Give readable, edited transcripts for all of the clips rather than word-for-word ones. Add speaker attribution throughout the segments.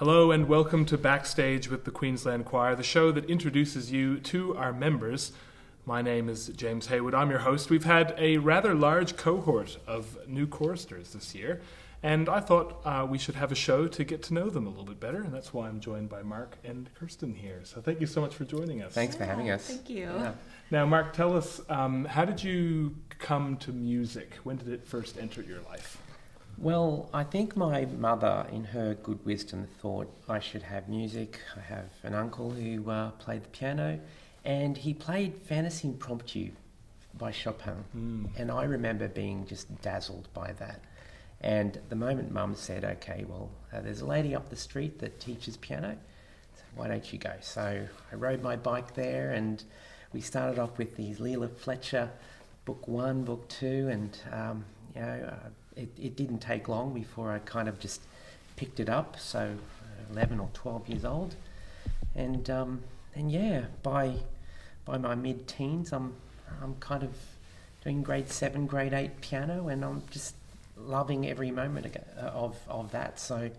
Speaker 1: Hello and welcome to Backstage with the Queensland Choir, the show that introduces you to our members. My name is James Haywood. I'm your host. We've had a rather large cohort of new choristers this year, and I thought we should have a show to get to know them a little bit better, and that's why I'm joined by Mark and Kristen here. So thank you so much for joining us.
Speaker 2: Thanks for having us.
Speaker 3: Thank you.
Speaker 2: Yeah.
Speaker 1: Now, Mark, tell us, how did you come to music? When did it first enter your life?
Speaker 2: Well, I think my mother, in her good wisdom, thought I should have music. I have an uncle who played the piano, and he played Fantasy Impromptu by Chopin. And I remember being just dazzled by that. And the moment Mum said, okay, well, there's a lady up the street that teaches piano, so why don't you go? So I rode my bike there, and we started off with the Leela Fletcher Book 1, Book 2, and it didn't take long before I kind of just picked it up, so 11 or 12 years old. And by my mid-teens, I'm kind of doing grade 7, grade 8 piano, and I'm just loving every moment of that. So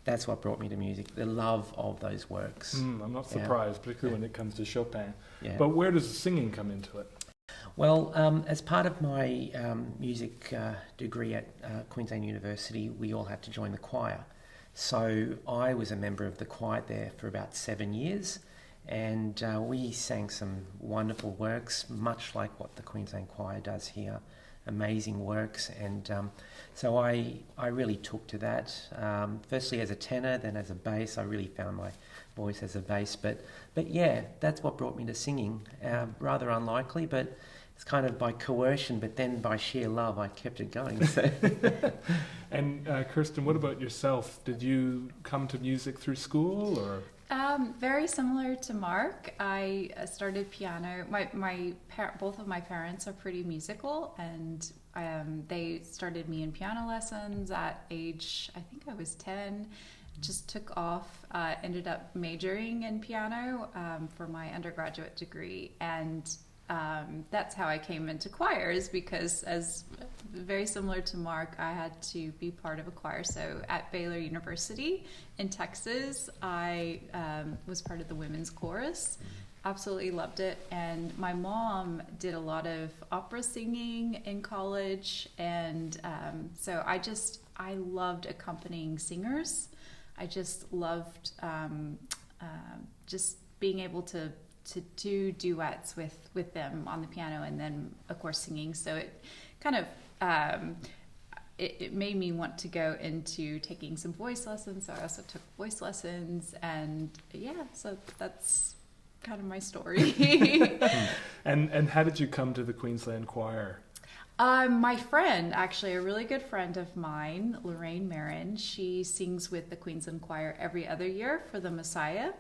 Speaker 2: that's what brought me to music, the love of those works.
Speaker 1: I'm not surprised, particularly when it comes to Chopin.
Speaker 2: Yeah.
Speaker 1: But where does the singing come into it?
Speaker 2: Well, as part of my music degree at Queensland University, we all had to join the choir. So I was a member of the choir there for about 7 years, and we sang some wonderful works, much like what the Queensland Choir does here, amazing works. And so I really took to that, firstly as a tenor, then as a bass. I really found my voice as a bass, but yeah, that's what brought me to singing. Rather unlikely, but it's kind of by coercion, but then by sheer love I kept it going. So.
Speaker 1: And Kirsten, what about yourself? Did you come to music through school, or?
Speaker 3: Very similar to Mark. I started piano. Both of my parents are pretty musical, and they started me in piano lessons at age, I think I was 10. Just took off, ended up majoring in piano for my undergraduate degree, and that's how I came into choirs, because as very similar to Mark, I had to be part of a choir. So at Baylor University in Texas, I was part of the women's chorus. Absolutely loved it. And my mom did a lot of opera singing in college, and so I loved accompanying singers. I just loved just being able to do duets with them on the piano, and then of course singing. So it kind of it made me want to go into taking some voice lessons. So I also took voice lessons, and so that's kind of my story.
Speaker 1: And how did you come to the Queensland Choir?
Speaker 3: My friend, actually, a really good friend of mine, Lorraine Marin, she sings with the Queensland Choir every other year for the Messiah.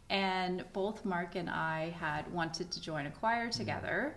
Speaker 3: And both Mark and I had wanted to join a choir together.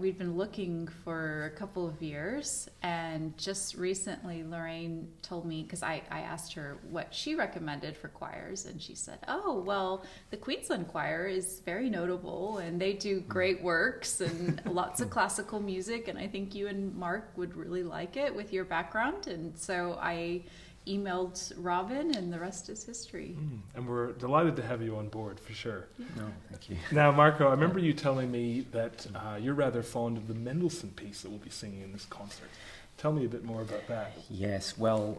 Speaker 3: We'd been looking for a couple of years, and just recently Lorraine told me, because I asked her what she recommended for choirs, and she said, oh, well, the Queensland Choir is very notable, and they do great works and lots of classical music, and I think you and Mark would really like it with your background. And so I emailed Robin, and the rest is history.
Speaker 1: And we're delighted to have you on board, for sure.
Speaker 3: Yeah.
Speaker 2: No, thank you.
Speaker 1: Now, Marco, I remember you telling me that you're rather fond of the Mendelssohn piece that we'll be singing in this concert. Tell me a bit more about that.
Speaker 2: Yes, well,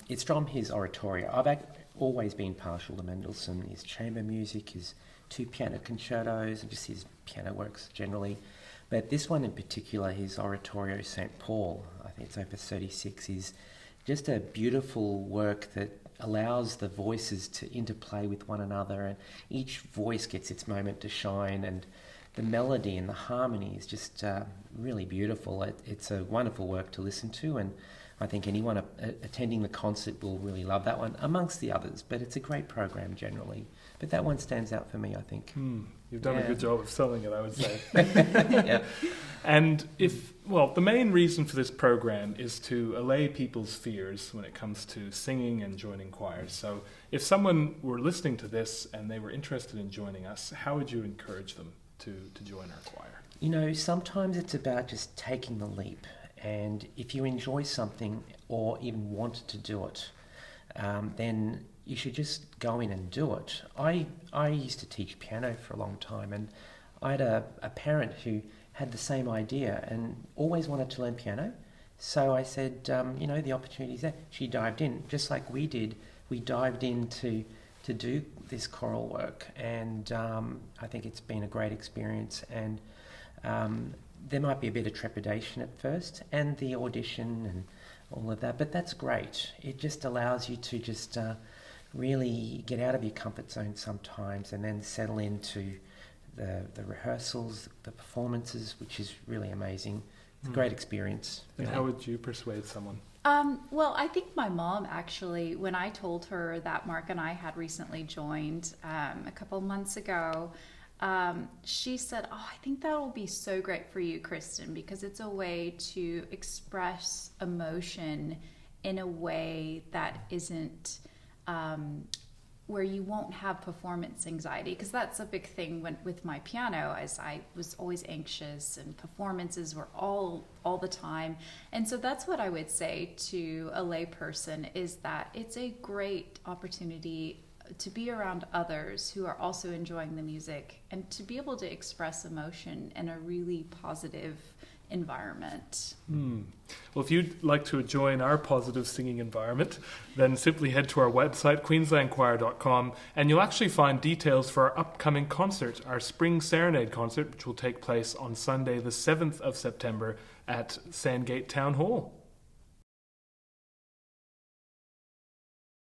Speaker 2: it's from his oratorio. I've always been partial to Mendelssohn, his chamber music, his 2 piano concertos, and just his piano works generally. But this one in particular, his oratorio St. Paul, I think it's opus 36, is just a beautiful work that allows the voices to interplay with one another, and each voice gets its moment to shine, and the melody and the harmony is just really beautiful. It's a wonderful work to listen to, and I think anyone attending the concert will really love that one, amongst the others, but it's a great program generally. But that one stands out for me, I think.
Speaker 1: You've done a good job of selling it, I would say.
Speaker 2: Yeah.
Speaker 1: And the main reason for this program is to allay people's fears when it comes to singing and joining choirs. So if someone were listening to this and they were interested in joining us, how would you encourage them to join our choir?
Speaker 2: You know, sometimes it's about just taking the leap. And if you enjoy something or even want to do it, then you should just go in and do it. I used to teach piano for a long time, and I had a parent who had the same idea and always wanted to learn piano. So I said, the opportunity's there. She dived in, just like we did. We dived in to do this choral work, and I think it's been a great experience. And there might be a bit of trepidation at first, and the audition and all of that, but that's great. It just allows you to just really get out of your comfort zone sometimes, and then settle into the rehearsals, the performances, which is really amazing. It's a great experience.
Speaker 1: And how would you persuade someone?
Speaker 3: Well, I think my mom actually, when I told her that Mark and I had recently joined a couple of months ago, she said, I think that will be so great for you, Kristen, because it's a way to express emotion in a way that isn't where you won't have performance anxiety, because that's a big thing with my piano, as I was always anxious and performances were all the time. And so that's what I would say to a lay person, is that it's a great opportunity to be around others who are also enjoying the music and to be able to express emotion in a really positive environment.
Speaker 1: Well, if you'd like to join our positive singing environment, then simply head to our website, queenslandchoir.com, and you'll actually find details for our upcoming concert, our Spring Serenade concert, which will take place on Sunday the 7th of September at Sandgate Town Hall.